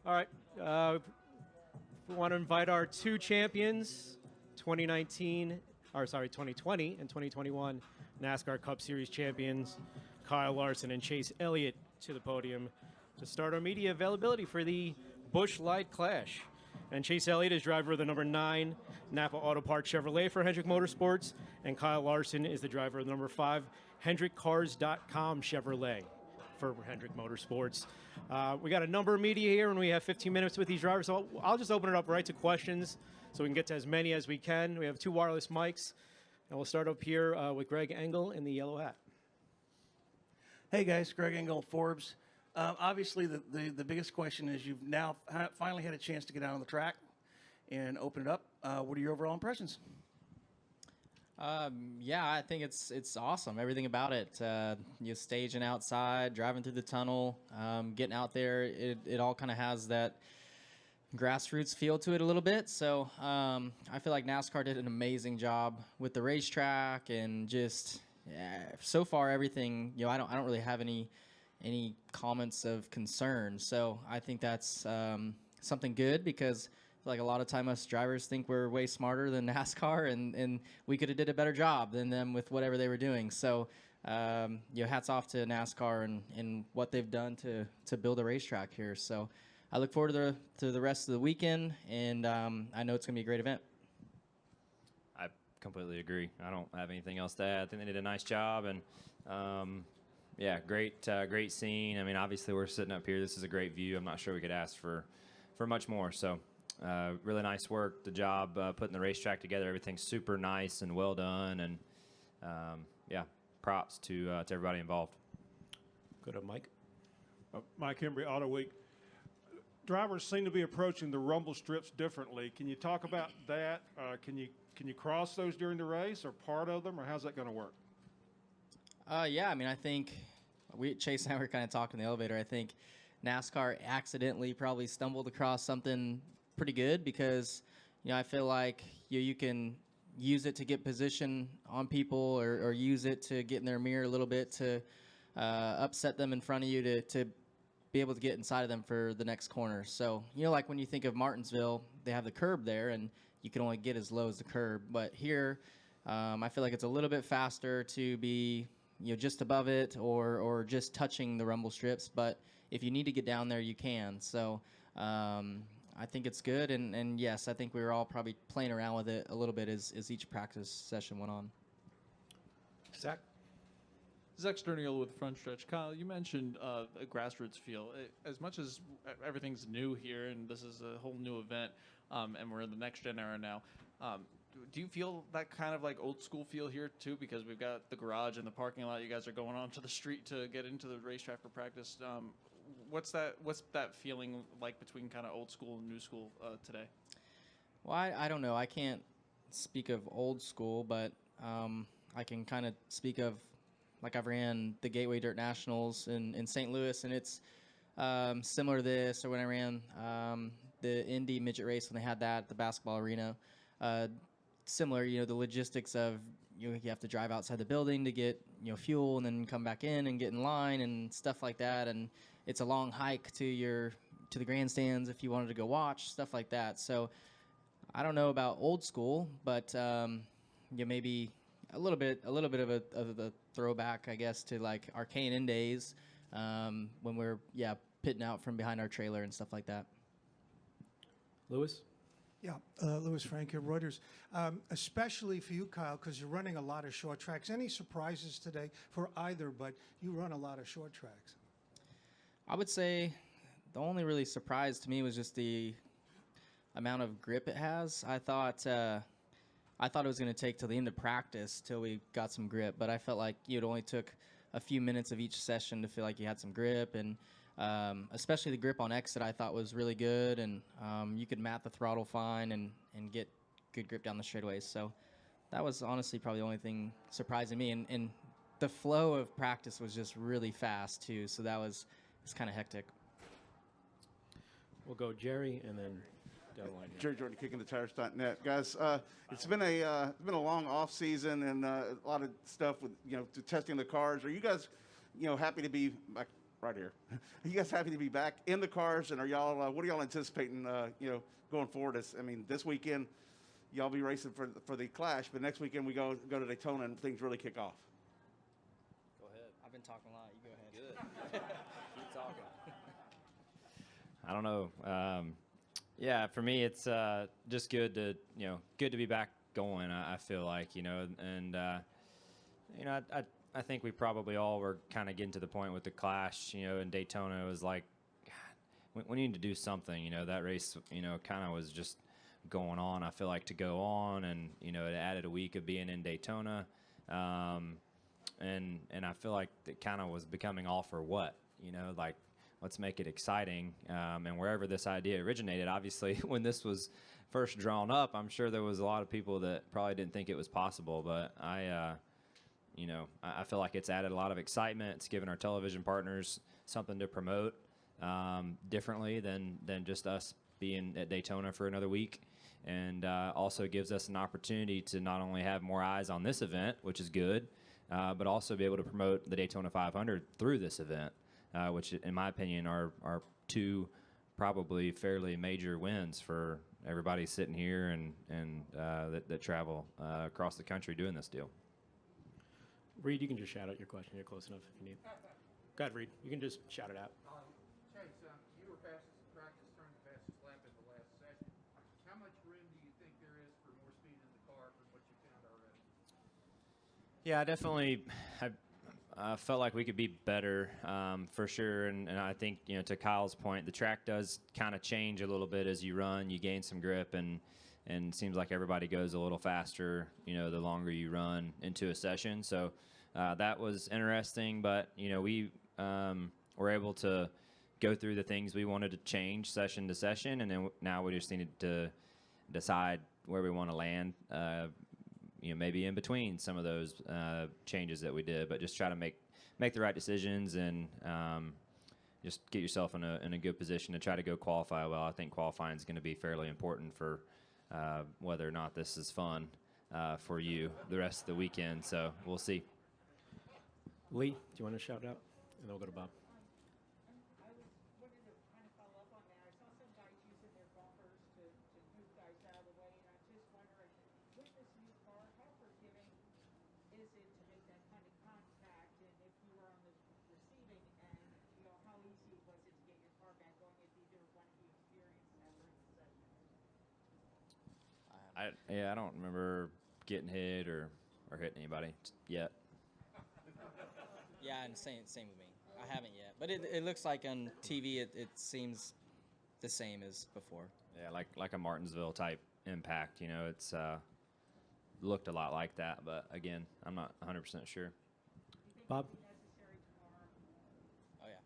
All right. We want to invite our two champions, 2019, or sorry, 2020 and 2021 NASCAR Cup Series champions, Kyle Larson and Chase Elliott, to the podium to start our media availability for the Busch Light Clash. And Chase Elliott is driver of the number 9 Napa Auto Parts Chevrolet for Hendrick Motorsports, and Kyle Larson is the driver of the number 5 HendrickCars.com Chevrolet for Hendrick Motorsports. We got a number of media here, and we have 15 minutes with these drivers, so I'll just open it up right to questions so we can get to as many as we can. We have 2 wireless mics, and we'll start up here with Greg Engel in the yellow hat. Hey guys, Greg Engel, Forbes. Obviously, the biggest question is you've now finally had a chance to get out on the track and open it up. What are your overall impressions? Yeah, I think it's awesome. Everything about it. You staging outside, driving through the tunnel, getting out there. It all kind of has that grassroots feel to it a little bit. So I feel like NASCAR did an amazing job with the racetrack and just so far everything. I don't really have any comments of concern. So I think that's something good because like a lot of time us drivers think we're way smarter than NASCAR and we could have did a better job than them with whatever they were doing. So hats off to NASCAR and what they've done to build a racetrack here. So I look forward to the rest of the weekend, and I know it's going to be a great event. I completely agree. I don't have anything else to add. I think they did a nice job, and yeah, great scene. I mean, obviously we're sitting up here. This is a great view. I'm not sure we could ask for much more. So really nice work. The job putting the racetrack together. Everything's super nice and well done. And yeah, props to everybody involved. Go to Mike. Mike Hembry, Auto Week. Drivers seem to be approaching the rumble strips differently. Can you talk about that? Can you cross those during the race, or part of them, or how's that going to work? Yeah, I mean, I think Chase and I were kind of talking in the elevator. I think NASCAR accidentally probably stumbled across something pretty good because, I feel like you can use it to get position on people or use it to get in their mirror a little bit to upset them in front of you to be able to get inside of them for the next corner. So, like when you think of Martinsville, they have the curb there and you can only get as low as the curb. But here, I feel like it's a little bit faster to be just above it or just touching the rumble strips. But if you need to get down there, you can. So I think it's good. And yes, I think we were all probably playing around with it a little bit as each practice session went on. Zach? Zach Sterniel with Front Stretch. Kyle, you mentioned a grassroots feel. As much as everything's new here and this is a whole new event and we're in the next gen era now, do you feel that kind of like old school feel here too? Because we've got the garage and the parking lot. You guys are going onto the street to get into the racetrack for practice. What's that feeling like between kind of old school and new school today? Well, I don't know. I can't speak of old school, but I can kind of speak of, like, I've ran the Gateway Dirt Nationals in St. Louis, and it's similar to this, or when I ran the Indy midget race when they had that at the basketball arena. Similar, the logistics of you have to drive outside the building to get fuel and then come back in and get in line and stuff like that, and it's a long hike to the grandstands if you wanted to go watch stuff like that. So I don't know about old school, but maybe a little bit of a throwback, I guess, to like our K&N days when we're pitting out from behind our trailer and stuff like that. Lewis? Yeah, Louis Frank here, Reuters. Especially for you, Kyle, because you're running a lot of short tracks. Any surprises today for either, but you run a lot of short tracks? I would say the only really surprise to me was just the amount of grip it has. I thought it was going to take till the end of practice till we got some grip, but I felt like it only took a few minutes of each session to feel like you had some grip, and especially the grip on exit I thought was really good, and you could mat the throttle fine and get good grip down the straightaways. So that was honestly probably the only thing surprising me, and the flow of practice was just really fast too, so it's kind of hectic. We'll go Jerry and then down the line here. Jerry Jordan, kickingthetires.net. Guys, it's been a long off season and a lot of stuff with to testing the cars. Are you guys happy to be right here. Are you guys happy to be back in the cars, and are y'all? What are y'all anticipating? Going forward. This weekend, y'all be racing for the Clash, but next weekend we go to Daytona and things really kick off. Go ahead. I've been talking a lot. You go ahead. Good. Keep talking. I don't know. Yeah, for me, it's just good to be back going. I feel like and I think we probably all were kind of getting to the point with the Clash. In Daytona, it was like, God, we need to do something. That race, kind of was just going on. I feel like to go on, and it added a week of being in Daytona, and I feel like it kind of was becoming all for what, like. Let's make it exciting. And wherever this idea originated, obviously, when this was first drawn up, I'm sure there was a lot of people that probably didn't think it was possible. But I feel like it's added a lot of excitement. It's given our television partners something to promote differently than just us being at Daytona for another week. And also gives us an opportunity to not only have more eyes on this event, which is good, but also be able to promote the Daytona 500 through this event. Which, in my opinion, are two probably fairly major wins for everybody sitting here and that travel across the country doing this deal. Reed, you can just shout out your question. You're close enough if you need. Go ahead, Reed. You can just shout it out. Chase, you were fastest practice, turned the fastest lap in the last session. How much room do you think there is for more speed in the car from what you found already? Yeah, definitely. I felt like we could be better for sure, and I think to Kyle's point, the track does kind of change a little bit as you run. You gain some grip, and seems like everybody goes a little faster. The longer you run into a session, so that was interesting. But we were able to go through the things we wanted to change session to session, and then now we just needed to decide where we want to land. Maybe in between some of those changes that we did, but just try to make the right decisions and just get yourself in a good position to try to go qualify well. I think qualifying is going to be fairly important for whether or not this is fun for you the rest of the weekend. So we'll see. Lee, do you want to shout out? And then we'll go to Bob. I was wanted to kind of follow up on that. I saw some guys using their bumpers to move guys out of the way, and I'm just wondering, with this new car, how forgiving is it to make that kind of contact? And if you were on the receiving end, how easy was it to get your car back going if either one of you experienced that during the session? I don't remember getting hit or hitting anybody yet. Yeah, and same with me. I haven't yet, but it looks like on TV it seems the same as before. Yeah, like a Martinsville type impact. It's looked a lot like that, but again, I'm not 100% sure. Bob? Oh yeah.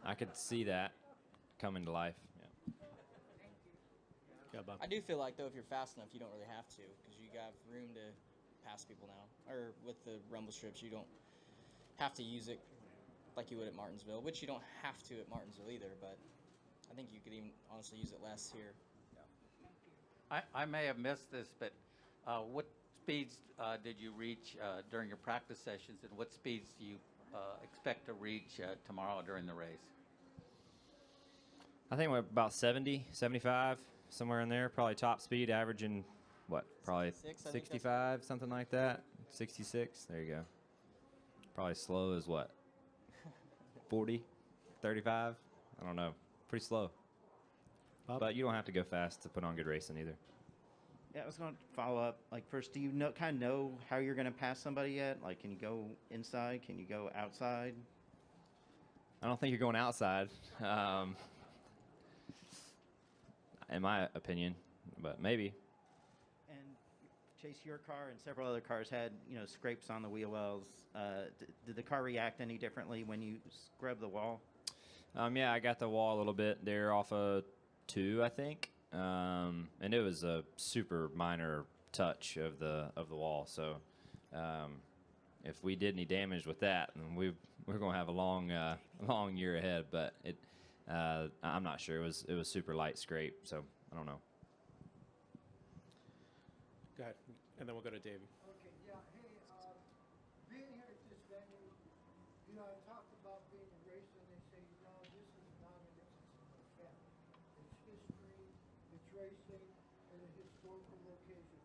I could see that coming to life. Yeah. Yeah, Bob. I do feel like though if you're fast enough, you don't really have to because you have room to pass people now. Or with the rumble strips, you don't have to use it like you would at Martinsville, which you don't have to at Martinsville either. But I think you could even honestly use it less here. I may have missed this, but what speeds did you reach during your practice sessions, and what speeds do you expect to reach tomorrow during the race? I think we're about 70, 75, somewhere in there. Probably top speed, averaging, probably 65, something like that. 66, there you go. Probably slow as 40, 35? I don't know. Pretty slow. But you don't have to go fast to put on good racing either. Yeah, I was going to follow up. First, do you know how you're going to pass somebody yet? Can you go inside? Can you go outside? I don't think you're going outside, in my opinion, but maybe. And Chase, your car and several other cars had, scrapes on the wheel wells. Did the car react any differently when you scrubbed the wall? Yeah, I got the wall a little bit there off of 2, I think, and it was a super minor touch of the wall. So if we did any damage with that, then we're going to have a long year ahead. But I'm not sure. It was super light scrape, so I don't know. Go ahead, and then we'll go to Davey. Okay, yeah. Hey, being here at this venue, I talked about being a racing racing in a historical location.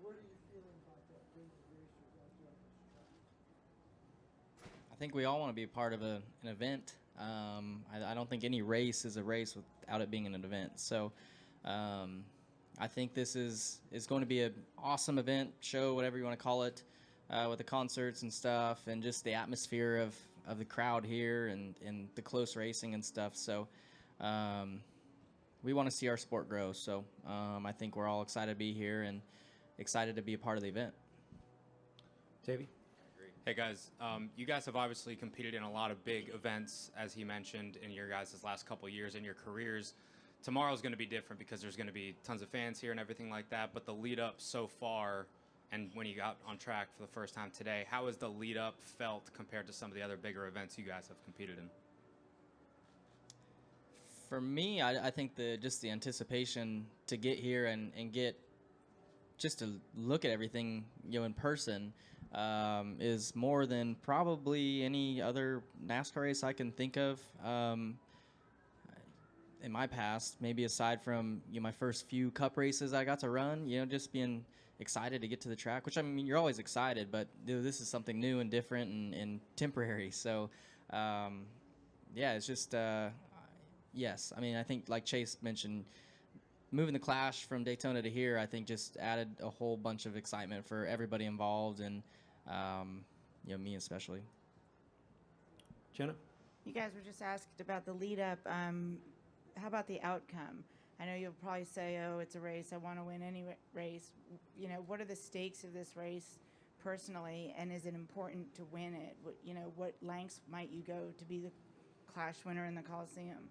What are you feeling about that, being the racers out there on this track? I think we all want to be a part of an event. I don't think any race is a race without it being an event. So I think this is going to be an awesome event, show, whatever you want to call it, with the concerts and stuff, and just the atmosphere of the crowd here and the close racing and stuff. So we want to see our sport grow. So I think we're all excited to be here and excited to be a part of the event. Davey? Hey guys, you guys have obviously competed in a lot of big events, as he mentioned, in your guys' last couple of years in your careers. Tomorrow's going to be different because there's going to be tons of fans here and everything like that, but the lead up so far, and when you got on track for the first time today, how has the lead up felt compared to some of the other bigger events you guys have competed in? For me, I think just the anticipation to get here and get just to look at everything, in person, is more than probably any other NASCAR race I can think of in my past. Maybe aside from my first few Cup races I got to run, just being excited to get to the track. Which, I mean, you're always excited, but this is something new and different and temporary. So, yeah, it's just yes. I mean, I think like Chase mentioned, moving the Clash from Daytona to here, I think just added a whole bunch of excitement for everybody involved, and me especially. Jenna? You guys were just asked about the lead up. How about the outcome? I know you'll probably say, oh, it's a race, I want to win any race. What are the stakes of this race personally, and is it important to win it? What lengths might you go to be the Clash winner in the Coliseum?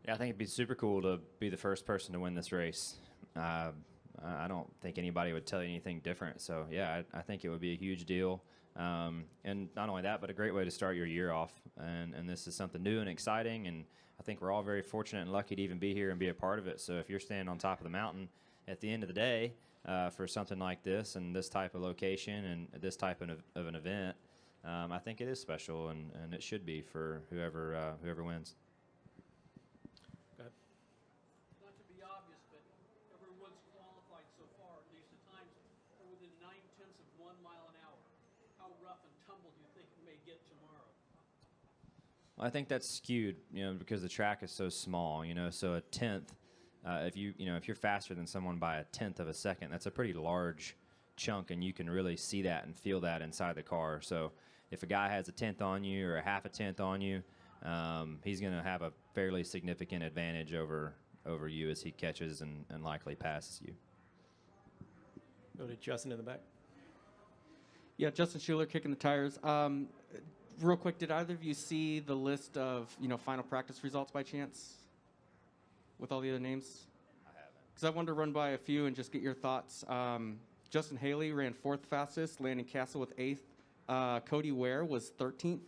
Yeah, I think it'd be super cool to be the first person to win this race. I don't think anybody would tell you anything different. So, yeah, I think it would be a huge deal. And not only that, but a great way to start your year off. And this is something new and exciting, and I think we're all very fortunate and lucky to even be here and be a part of it. So if you're standing on top of the mountain at the end of the day for something like this and this type of location and this type of an event, I think it is special, and it should be for whoever wins. Not to be obvious, but everyone's qualified so far, at least at times, are within 9/10 of 1 mile an hour. How rough and tumble do you think it may get tomorrow? Well, I think that's skewed, because the track is so small, so a tenth, if you're faster than someone by a tenth of a second, that's a pretty large chunk, and you can really see that and feel that inside the car. So if a guy has a tenth on you or a half a tenth on you, he's going to have a fairly significant advantage over you as he catches and likely passes you. Go to Justin in the back. Yeah, Justin Schuler, Kicking the Tires. Real quick, did either of you see the list of final practice results by chance with all the other names? I haven't. Because I wanted to run by a few and just get your thoughts. Justin Haley ran 4th fastest. Landon Castle with 8th. Cody Ware was 13th.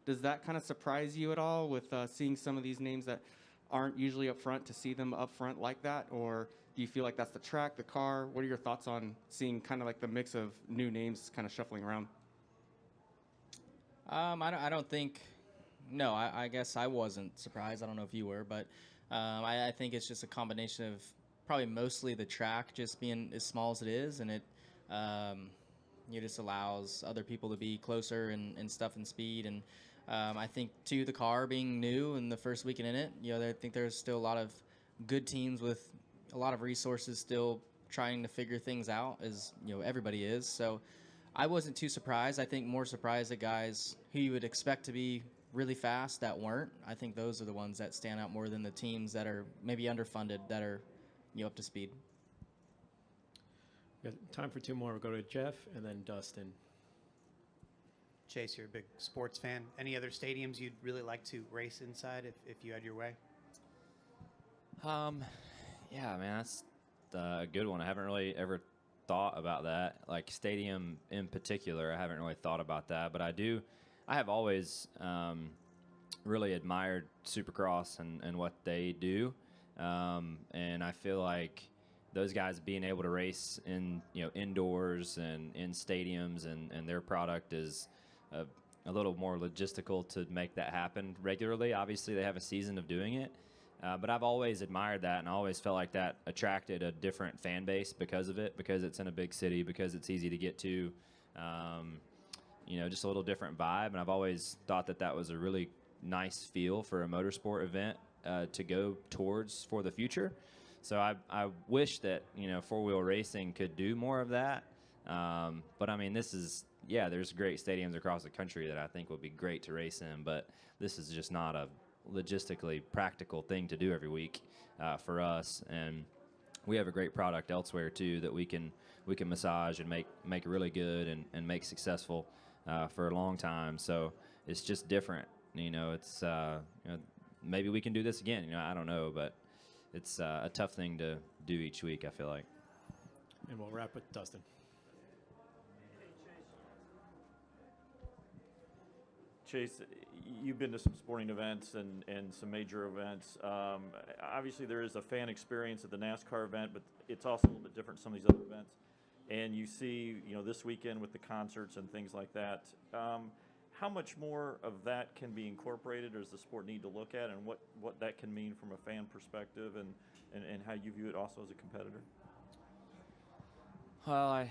Does that kind of surprise you at all with seeing some of these names that aren't usually up front, to see them up front like that? Or do you feel like that's the track, the car? What are your thoughts on seeing kind of like the mix of new names kind of shuffling around? I don't think. No, I guess I wasn't surprised. I don't know if you were, but I think it's just a combination of probably mostly the track just being as small as it is, and it just allows other people to be closer and stuff and speed. And I think too, the car being new and the first weekend in it, I think there's still a lot of good teams with a lot of resources still trying to figure things out, as everybody is. So I wasn't too surprised. I think more surprised at guys who you would expect to be really fast that weren't. I think those are the ones that stand out more than the teams that are maybe underfunded that are up to speed. We got time for 2 more. We'll go to Jeff and then Dustin. Chase, you're a big sports fan. Any other stadiums you'd really like to race inside if you had your way? Yeah, man, that's a good one. I haven't really ever thought about that. Like stadium in particular, I haven't really thought about that. But I have always really admired Supercross and what they do. And I feel like those guys being able to race in indoors and in stadiums and their product is a little more logistical to make that happen regularly. Obviously, they have a season of doing it, But I've always admired that, and I always felt like that attracted a different fan base because of it, because it's in a big city, because it's easy to get to. Just a little different vibe. And I've always thought that that was a really nice feel for a motorsport event to go towards for the future. So I wish that, four-wheel racing could do more of that. But I mean, there's great stadiums across the country that I think would be great to race in, but this is just not a logistically practical thing to do every week for us. And we have a great product elsewhere too that we can massage and make really good and make successful for a long time. So it's just different. It's maybe we can do this again. I don't know, but it's a tough thing to do each week, I feel like. And we'll wrap with Dustin. Chase, you've been to some sporting events and some major events. Obviously, there is a fan experience at the NASCAR event, but it's also a little bit different from some of these other events. And you see, this weekend with the concerts and things like that. How much more of that can be incorporated, or does the sport need to look at, and what that can mean from a fan perspective, and how you view it also as a competitor? Well,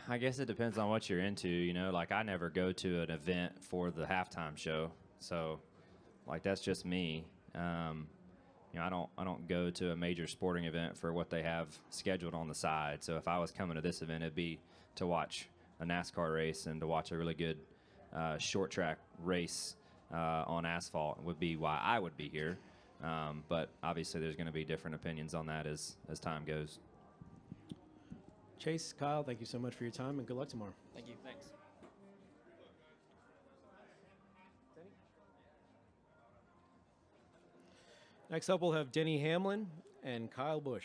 I guess it depends on what you're into. Like I never go to an event for the halftime show, so like that's just me. I don't go to a major sporting event for what they have scheduled on the side. So if I was coming to this event, it'd be to watch a NASCAR race and to watch a really good short track race on asphalt would be why I would be here. But obviously there's going to be different opinions on that as time goes. Chase, Kyle, thank you so much for your time, and good luck tomorrow. Thank you. Thanks. Next up, we'll have Denny Hamlin and Kyle Busch.